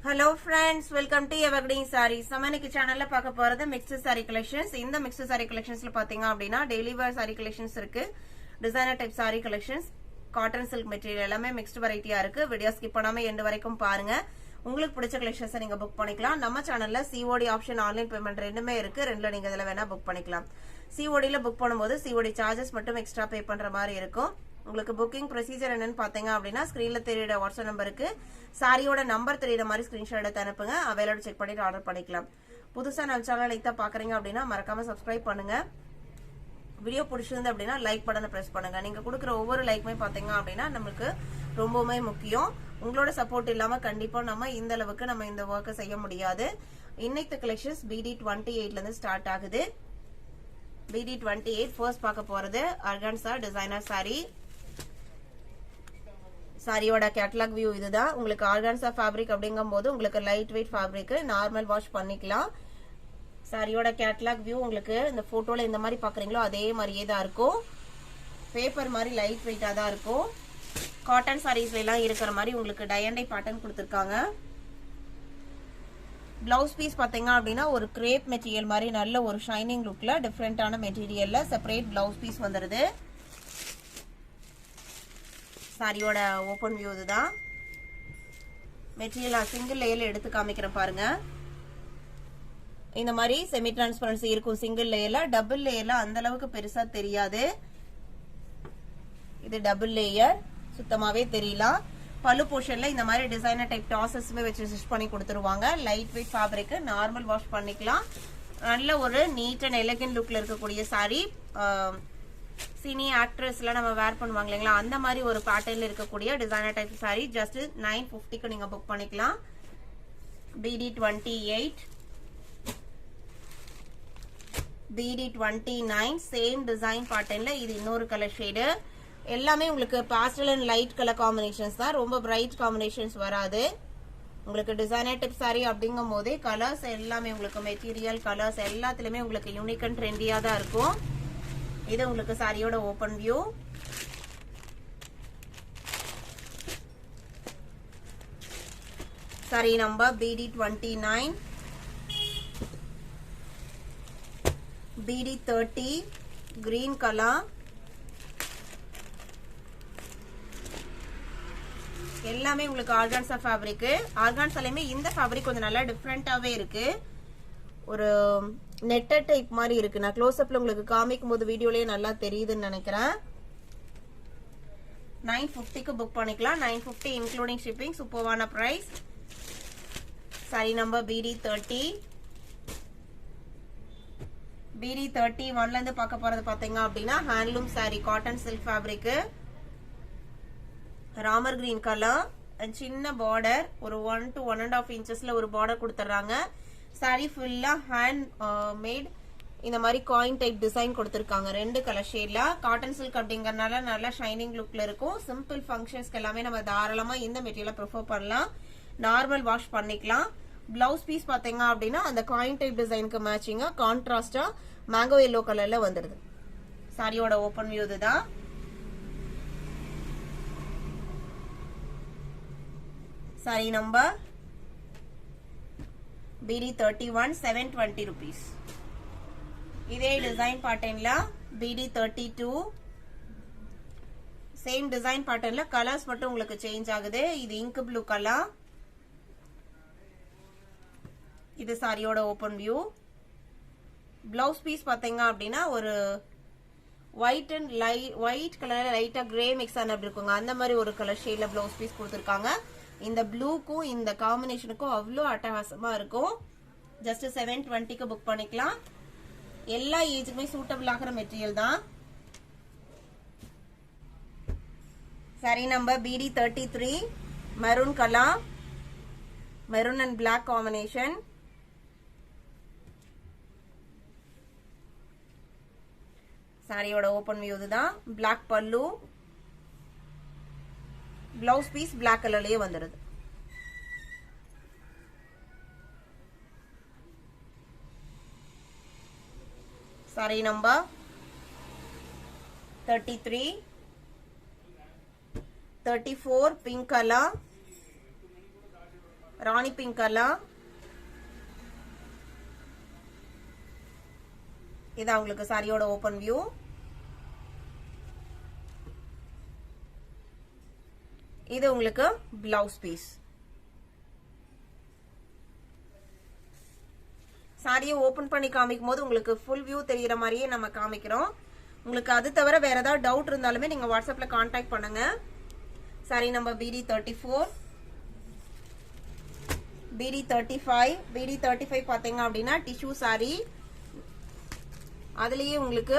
Hello friends, welcome to Evergreen Sarees. நம்ம இன்னைக்கு சேனல்ல பார்க்க போறது mixed saree collections. இந்த mixed saree collectionsல பாத்தீங்க அப்படினா daily wear saree collections இருக்கு. Designer type saree collections, cotton silk material எல்லாமே mixed variety-ஆ இருக்கு. வீடியோ ஸ்கிப் பண்ணாம end வரைக்கும் பாருங்க. உங்களுக்கு பிடிச்ச collections நீங்க book பண்ணிக்கலாம். நம்ம சேனல்ல COD ஆப்ஷன் ஆன்லைன் பேமெண்ட் ரெண்டுமே இருக்கு. ரெண்டுல நீங்க இதல வேணா book பண்ணிக்கலாம். COD ல book பண்ணும்போது COD charges மட்டும் எக்ஸ்ட்ரா பே பண்ற மாதிரி இருக்கும். உங்களுக்கு புக்கிங் ப்ரொசீஜர் என்னன்னு பாத்தீங்க அப்படின்னா ஸ்கிரீன்ல தெரியுற வாட்ஸ்அப் நம்பருக்கு சாரியோட நம்பர் தெரியுற மாதிரி ஸ்கிரீன்ஷாட் எடுத்து அனுப்புங்க. அவைலபிள் செக் பண்ணிட்டு ஆர்டர் பண்ணிக்கலாம். புதுசா நம்ம சேனல் லைக் தான் பாக்குறீங்க அப்படின்னா மறக்காம சப்ஸ்கிரைப் பண்ணுங்க. வீடியோ பிடிச்சிருந்து அப்படின்னா லைக் பட்டனை பிரஸ் பண்ணுங்க. நீங்க கொடுக்குற ஒவ்வொரு லைக்குமே பாத்தீங்க அப்படின்னா நமக்கு ரொம்பவுமே முக்கியம். உங்களோட சப்போர்ட் இல்லாம கண்டிப்பா நம்ம இந்த அளவுக்கு நம்ம இந்த ஒர்க்கை செய்ய முடியாது. இன்னைக்கு கலெக்ஷன்ஸ் BD28 ல இருந்து ஸ்டார்ட் ஆகுது. BD28 ஃபர்ஸ்ட் பார்க்க போறது ஆர்கான்சா டிசைனர் சாரி. சாரியோட கேட்டலாக் வியூ இதுதான். உங்களுக்கு ஆர்கான்சா ஃபேப்ரிக் அப்படிங்கும்போது உங்களுக்கு light weight fabric, normal wash பண்ணிக்கலாம். சாரியோட கேட்டலாக் வியூ உங்களுக்கு இந்த போட்டோல இந்த மாதிரி பாக்குறீங்களோ அதே மாதிரியே தான் இருக்கும். பேப்பர் மாதிரி லைட் வெயிட்டா தான் இருக்கும். காட்டன் சாரீஸ்ல எல்லாம் இருக்கிற மாதிரி உங்களுக்கு டை அண்ட் டை பேட்டர்ன் கொடுத்திருக்காங்க. பிளவுஸ் பீஸ் பாத்தீங்க அப்படின்னா ஒரு கிரேப் மெட்டீரியல் மாதிரி நல்ல ஒரு ஷைனிங் லுக்ல டிஃபரெண்டான மெட்டீரியல்ல செப்பரேட் பிளவுஸ் பீஸ் வந்துருது. சாரியோட ஓபன் வியூ இதுதான். மெட்டீரியல் சிங்கிள் லேயர்ல எடுத்து காமிக்கிறேன் பாருங்க. இந்த மாதிரி செமி டிரான்ஸ்பரன்சி இருக்கும் சிங்கிள் லேயர்ல. டபுள் லேயர்ல அந்த அளவுக்கு பெருசா தெரியாது. இது டபுள் லேயர், சுத்தமாவே தெரியலாம். பல்லு போர்ஷன்ல இந்த மாதிரி டிசைனர் டைப் டாசஸ்மே வச்சு ஸ்டிச் பண்ணி கொடுத்துருவாங்க. Light weight fabric, normal wash பண்ணிக்கலாம். நல்ல ஒரு நீட் அண்ட் எலகன்ட் லுக்ல இருக்கக்கூடிய சாரி. சினி ஆக்ட்ரஸ்ல நம்ம வேர் பண்ணுவாங்க இல்லைங்களா, அந்த மாதிரி ஒரு பேட்டர்ன்ல இருக்கக்கூடிய டிசைனர் டைப் சாரி. ஜஸ்ட் 950க்கு நீங்க புக் பண்ணிக்கலாம். BD28, BD29 சேம் டிசைன் பேட்டர்ன்ல. இது இன்னொரு கலர் ஷேடு. எல்லாமே உங்களுக்கு pastel and light colour combinations தான். ரொம்ப பிரைட் காம்பினேஷன்ஸ் வராது. உங்களுக்கு டிசைனர் டைப் சாரி அப்படிங்கும் போதே கலர்ஸ் எல்லாமே உங்களுக்கு மெட்டீரியல் கலர்ஸ் எல்லாத்துலயுமே உங்களுக்கு யூனிக் அண்ட் ட்ரெண்டியா தான் இருக்கும். இது உங்களுக்கு சாரியோட open view. Sorry number BD29, BD30 green colour. எல்லாமே உங்களுக்கு ஆர்கான்சா ஃபேப்ரிக். ஆர்கான்சாலையுமே இந்த ஃபேப்ரிக் கொஞ்சம் நல்லா டிஃப்ரெண்டாவே இருக்கு. ஒரு நெட்டட் டைப் மாதிரி இருக்கு. நான் க்ளோஸ் அப்ல உங்களுக்கு காமிக்கும் போது வீடியோலயே நல்லா தெரியுதுன்னு நினைக்கிறேன். 950க்கு புக் பண்ணிக்கலாம். 950 இன்க்ளூடிங் ஷிப்பிங். சூப்பர்வான பிரைஸ். Sari number BD30. BD31ல இருந்து பார்க்க போறது பாத்தீங்க அப்படின்னா handloom sari, cotton silk fabric, Ramar green colour and சின்ன பார்டர். ஒரு 1 to 1.5 இன்ச்சஸ்ல ஒரு பார்டர் கொடுத்துறாங்க. சாரி ஃபுல்லா ஹேண்ட் மேட். இந்த மாதிரி காயின் டைப் டிசைன் கொடுத்திருக்காங்க. ரெண்டு கலர் ஷேட்ல. காட்டன் சில்க் அப்படிங்கறனால நல்ல ஷைனிங் லுக்ல இருக்கும். சிம்பிள் ஃபங்க்ஷன்ஸ்க்கு எல்லாமே நம்ம தாராளமா இந்த மெட்டீரியலை ப்ரிஃபர் பண்ணலாம். நார்மல் வாஷ் பண்ணிக்கலாம். பிளவுஸ் பீஸ் பாத்தீங்க அப்படின்னா அந்த காயின் டைப் டிசைனுக்கு மேட்சிங்கா கான்ட்ராஸ்டா மேங்கோ எல்லோ கலர்ல வந்துருது. சாரியோட ஓபன் வியூ இதுதான். Sorry number BD31, 720 rupees. இதே டிசைன் பேட்டர்ன்ல BD32 சேம் டிசைன் பேட்டர்ன்ல கலர்ஸ் மட்டும் உங்களுக்கு சேஞ்ச் ஆகுது. இது இங்க் ப்ளூ கலர். இது சாரியோட ஓபன் வியூ. பிளவுஸ் பீஸ் பாத்தீங்க அப்படின்னா ஒரு ஒயிட் அண்ட் ஒயிட் கலர்ல லைட்டா கிரே மிக்ஸ் ஆன அப்படி இருக்குங்க. அந்த மாதிரி ஒரு கலர் ஷேட்ல பிளவுஸ் பீஸ் கொடுத்திருக்காங்க. இந்த ப்ளூக்கும் இந்த காம்பினேஷனுக்கும் அவ்வளோ அட்டகாசமா இருக்கும். ஜஸ்ட் 720க்கு புக் பண்ணிக்கலாம். எல்லா ஏஜுக்குமே சூட்டபிள் ஆகிற மெட்டீரியல் தான். Sari number BD33 maroon colour, maroon and black combination. சாரியோட ஓபன் வியூ இதுதான். Black pallu, blouse piece black கலர்லயே வந்துருது. Sari number 33, 34 pink colour, Rani pink colour. இது உங்களுக்கு சாரியோட ஓபன் வியூ. இது உங்களுக்கு பிளவுஸ் பீஸ். சாரியை ஓபன் பண்ணி காமிக்கும் போது உங்களுக்கு ஃபுல் வியூ தெரியற மாதிரியே நம்ம காமிக்கிறோம். உங்களுக்கு அது தவிர வேற ஏதாவது டவுட் இருந்தாலுமே நீங்க வாட்ஸ்அப்ல கான்டாக்ட் பண்ணுங்க. Sorry number BD34, BD35. BD35 பாத்தீங்க அப்படின்னா டிஷ்யூ சாரி. அதுலயே உங்களுக்கு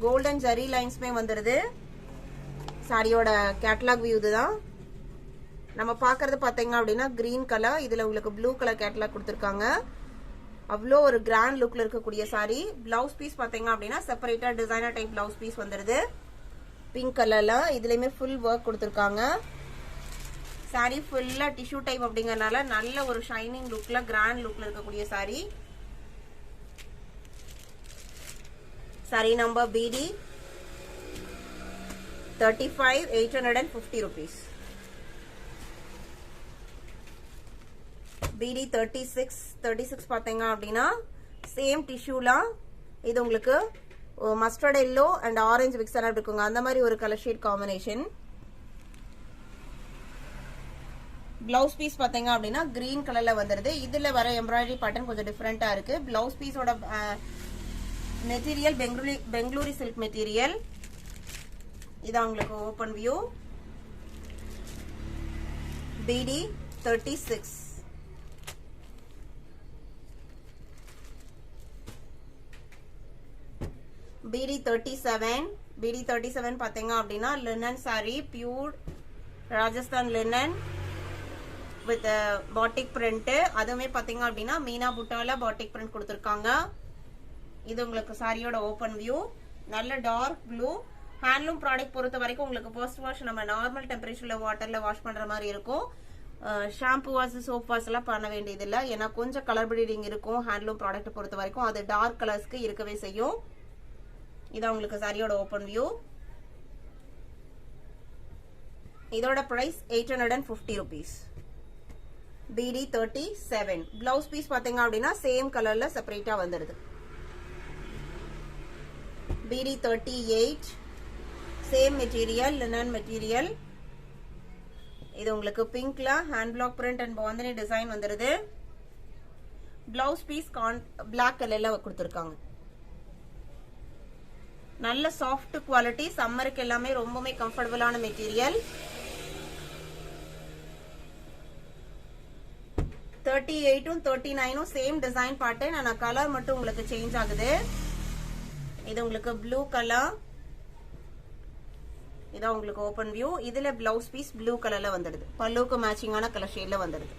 கோல்டன் ஜரி லைன்ஸ்மே வந்துருது. சாரியோட கேட்டலாக் வியூ இதுதான். நம்ம பாக்குறது பாத்தீங்க அப்படின்னா கிரீன் கலர். இதுல உங்களுக்கு ப்ளூ கலர் கேட்டலாக் கொடுத்திருக்காங்க. அவ்வளோ ஒரு கிராண்ட் லுக்ல இருக்கக்கூடிய சாரி. பிளவுஸ் பீஸ் பாத்தீங்க அப்படின்னா செப்பரேட்டா டிசைனர் டைப் பிளவுஸ் பீஸ் வந்துருது. பிங்க் கலர்ல இதுலயுமே ஃபுல் ஒர்க் கொடுத்திருக்காங்க. சாரி ஃபுல்லா டிஷ்யூ டைப் அப்படிங்கறனால நல்ல ஒரு ஷைனிங் லுக்ல கிராண்ட் லுக்ல இருக்கக்கூடிய sorry. Sorry number BD35, 850 rupees. BD36 பாத்தீங்க அப்படின்னா சேம் டிஷ்யூல இது உங்களுக்கு மஸ்டர்ட் எல்லோ அண்ட் ஆரஞ்சு மிக்சரா இருக்குங்க. அந்த மாதிரி ஒரு colour shade combination. Blouse piece பாத்தீங்க அப்படின்னா கிரீன் கலர்ல வந்துருது. இதுல வர எம்ப்ராய்டரி பேட்டர்ன் கொஞ்சம் டிஃபரெண்டா இருக்கு. பிளவுஸ் பீஸோட மெட்டீரியல் பெங்களூரி சில்க் மெட்டீரியல். இது உங்களுக்கு ஓபன் வியூ. BD36. BD37 பாத்தீங்க அப்படின்னா linen sorry, pure Rajasthan linen with batik print. அதுவுமே பாத்தீங்க அப்படின்னா மீனா புட்டால பாட்டிக் பிரிண்ட் கொடுத்திருக்காங்க. இது உங்களுக்கு சாரியோட ஓபன் வியூ. நல்ல டார்க் ப்ளூ. ஹேண்ட்லூம் ப்ராடக்ட் பொறுத்த வரைக்கும் உங்களுக்கு ஃபர்ஸ்ட் வாஷ் நம்ம நார்மல் டெம்பரேச்சர்ல வாட்டர்ல வாஷ் பண்ற மாதிரி இருக்கும். ஷாம்பு வாஷ், சோப் வாஷ் எல்லாம் பண்ண வேண்டியது இல்லை. ஏன்னா கொஞ்சம் கலர் ப்ளீடிங் இருக்கும் ஹேண்ட்லூம் ப்ராடக்ட் பொறுத்த வரைக்கும். அது டார்க் கலர்ஸ்க்கு இருக்கவே செய்யும். இது உங்களுக்கு சாரியோட ஓபன் வியூ. இதோட price 850 rupees. BD37. Blouse piece பாத்தீங்க அப்படின்னா சேம் கலர்ல செப்பரேட்டா வந்துருது. BD38. Same material, linen material. இது உங்களுக்கு பிங்க்ல hand block print and bandhani design வந்துருது. பிளவுஸ் பீஸ் பிளாக் கலர்ல கொடுத்திருக்காங்க. நல்ல சாஃப்ட் குவாலிட்டி. சம்மருக்கு எல்லாமே ரொம்பவே கம்ஃபர்டபுளான மெட்டீரியல். 38 39 same design pattern. ஆனா கலர் மட்டும் உங்களுக்கு சேஞ்ச் ஆகுது. இது உங்களுக்கு ப்ளூ கலர். இதான் உங்களுக்கு ஓபன் வியூ. இதுல பிளவுஸ் பீஸ் ப்ளூ கலர்ல வந்துடுது. பல்லுக்கு மேட்சிங்கான கலர் ஷேட்ல வந்துடுது.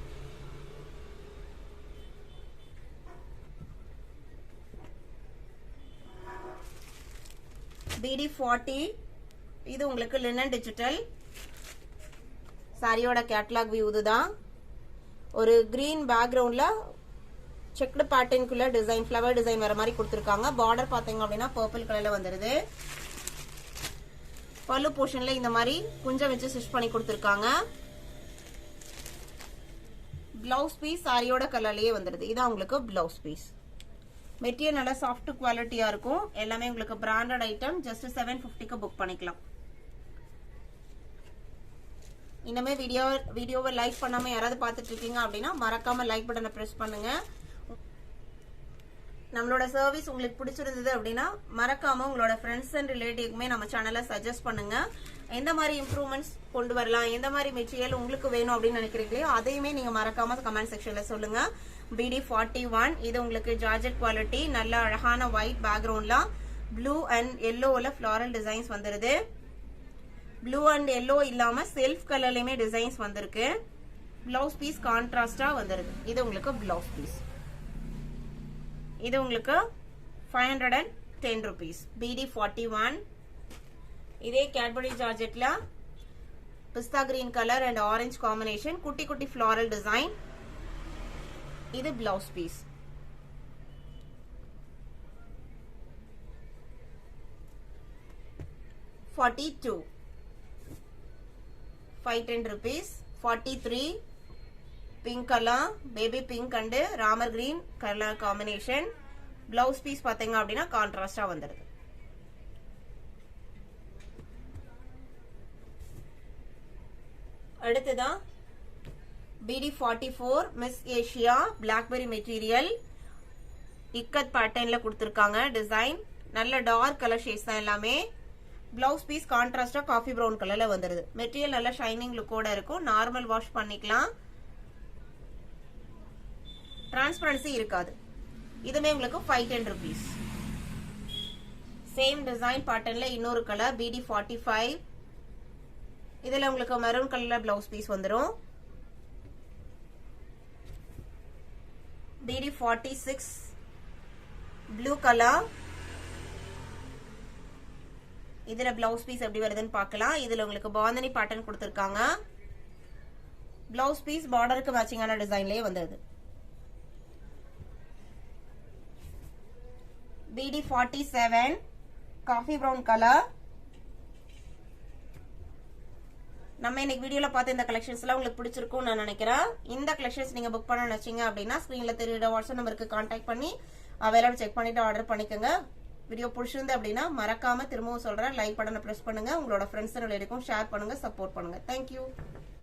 BD40. இது உங்களுக்கு லினன் டிஜிட்டல். சாரியோட கேட்டலாக் வியூ இதுதான். ஒரு கிரீன் பேக்ரவுண்ட்ல செக்டு பேட்டர்னுக்குள்ள டிசைன், ஃப்ளவர் டிசைன் வர மாதிரி கொடுத்திருக்காங்க. பார்டர் பாத்தீங்க அப்படின்னா பர்பிள் கலர்ல வந்துருது. பல்லு போர்ஷன்ல இந்த மாதிரி குஞ்சம் வச்சு ஸ்டிச் பண்ணி கொடுத்திருக்காங்க. பிளவுஸ் பீஸ் சாரியோட கலர்லயே வந்துருது. இதான் உங்களுக்கு பிளவுஸ் பீஸ். மெட்டீரியல் நல்லா சாஃப்ட் குவாலிட்டியா இருக்கும். எல்லாமே உங்களுக்கு பிராண்டட் ஐட்டம். ஜஸ்ட் 750க்கு புக் பண்ணிக்கலாம். இன்னமே வீடியோவை லைக் பண்ணாம யாராவது பார்த்துட்டு இருக்கீங்க அப்படின்னா மறக்காம லைக் பட்டனை பிரஸ் பண்ணுங்க. நம்மளோட சர்வீஸ் உங்களுக்கு பிடிச்சிருந்தது அப்படின்னா மறக்காம உங்களோட ஃப்ரெண்ட்ஸ் அண்ட் ரிலேட்டிவ்க்குமே நம்ம சேனலை சஜஸ்ட் பண்ணுங்க. எந்த மாதிரி இம்ப்ரூவ்மெண்ட்ஸ் கொண்டு வரலாம், எந்த மாதிரி மெட்டீரியல் உங்களுக்கு வேணும் அப்படின்னு நினைக்கிறீங்களோ அதையுமே நீங்க மறக்காம கமெண்ட் செக்ஷன்ல சொல்லுங்க. BD41. இது உங்களுக்கு ஜார்ஜெட் குவாலிட்டி. நல்ல அழகான ஒயிட் பேக்ரவுண்ட்ல ப்ளூ அண்ட் எல்லோல ஃபிளாரல் டிசைன்ஸ் வந்துருது. ப்ளூ அண்ட் எல்லோ இல்லாம செல்ஃப் கலர்லயுமே டிசைன்ஸ் வந்திருக்கு. பிளவுஸ் பீஸ் கான்ட்ராஸ்டா வந்துருது. இது உங்களுக்கு பிளவுஸ் பீஸ். இது உங்களுக்கு 510 rupees. BD41. இதே கேட்பரி ஜார்ஜெட்ல pista green colour and orange combination, குட்டி குட்டி ஃபிளாரல் டிசைன். இது blouse piece. $42. 510 rupees. 43. Pink colour, baby pink and Ramar green colour combination. Blouse piece பாத்தீங்க அப்படின்னா கான்ட்ராஸ்டா வந்துருது. அடுத்ததான் BD44 Miss Asia blackberry material ikat பேட்டர்ன்ல கொடுத்திருக்காங்க. டிசைன் நல்ல டார்க் கலர் ஷேட்ஸ் தான் எல்லாமே. பிளவுஸ் பீஸ் கான்ட்ராஸ்டா காஃபி பிரவுன் கலர்ல வந்துருது. மெட்டீரியல் நல்ல ஷைனிங் லுக்கோட இருக்கும். நார்மல் வாஷ் பண்ணிக்கலாம். டிரான்ஸ்பரன்சி இருக்காது. இதுமே உங்களுக்கு 510 rupees. சேம் டிசைன் பேட்டர்ன்ல இன்னொரு கலர் BD45. இதுல உங்களுக்கு மெரூன் கலர்ல பிளவுஸ் பீஸ் வந்துரும். BD46 blue colour. இதுல பிளவுஸ் பீஸ் எப்படி வருதுன்னு பார்க்கலாம். இதுல உங்களுக்கு பாந்தனி பேட்டர்ன் கொடுத்திருக்காங்க. பிளவுஸ் பீஸ் பார்டருக்கு மேட்சிங்கான டிசைன்லயே வந்தது. BD47 coffee brown colour. நம்ம இன்னைக்கு வீடியோல பார்த்த இந்த கலெக்ஷன்ஸ் எல்லாம் உங்களுக்கு பிடிச்சிருக்கும் நான் நினைக்கிறேன். இந்த கலெக்ஷன்ஸ் நீங்க புக் பண்ண நினைச்சீங்க அப்படின்னா ஸ்கிரீன்ல தெரியுற வாட்ஸ்அப் நம்பருக்கு கான்டாக்ட் பண்ணி அவைலபிள் செக் பண்ணிட்டு ஆர்டர் பண்ணிக்கோங்க. வீடியோ பிடிச்சிருந்து அப்படின்னா மறக்காம திரும்பவும் சொல்றேன், லைக் பட்டனை பிரஸ் பண்ணுங்க, உங்களோட ஃப்ரெண்ட்ஸ் ரிலேட்டிவ்க்கும் ஷேர் பண்ணுங்க, சப்போர்ட் பண்ணுங்க. தேங்க்யூ.